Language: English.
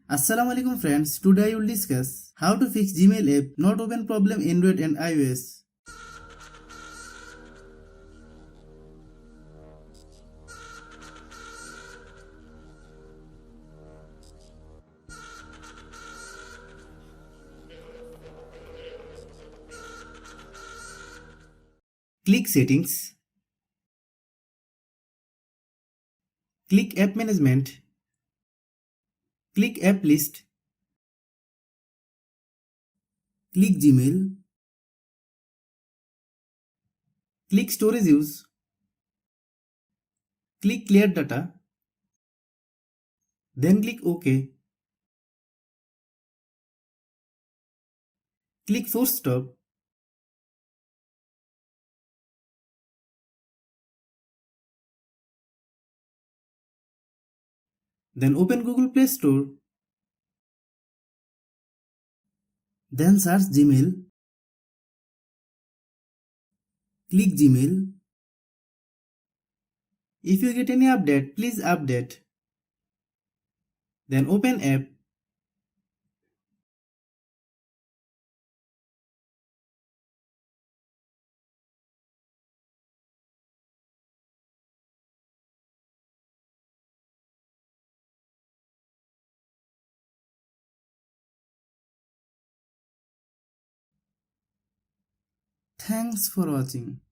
Assalamualaikum friends, today I will discuss how to fix Gmail app not open problem Android and iOS. Click settings, click app management, click app list, click Gmail, click storage use, click clear data, then click OK, click force stop, then open Google Play Store, then search Gmail, click Gmail. If you get any update, please update. Then open app. Thanks for watching.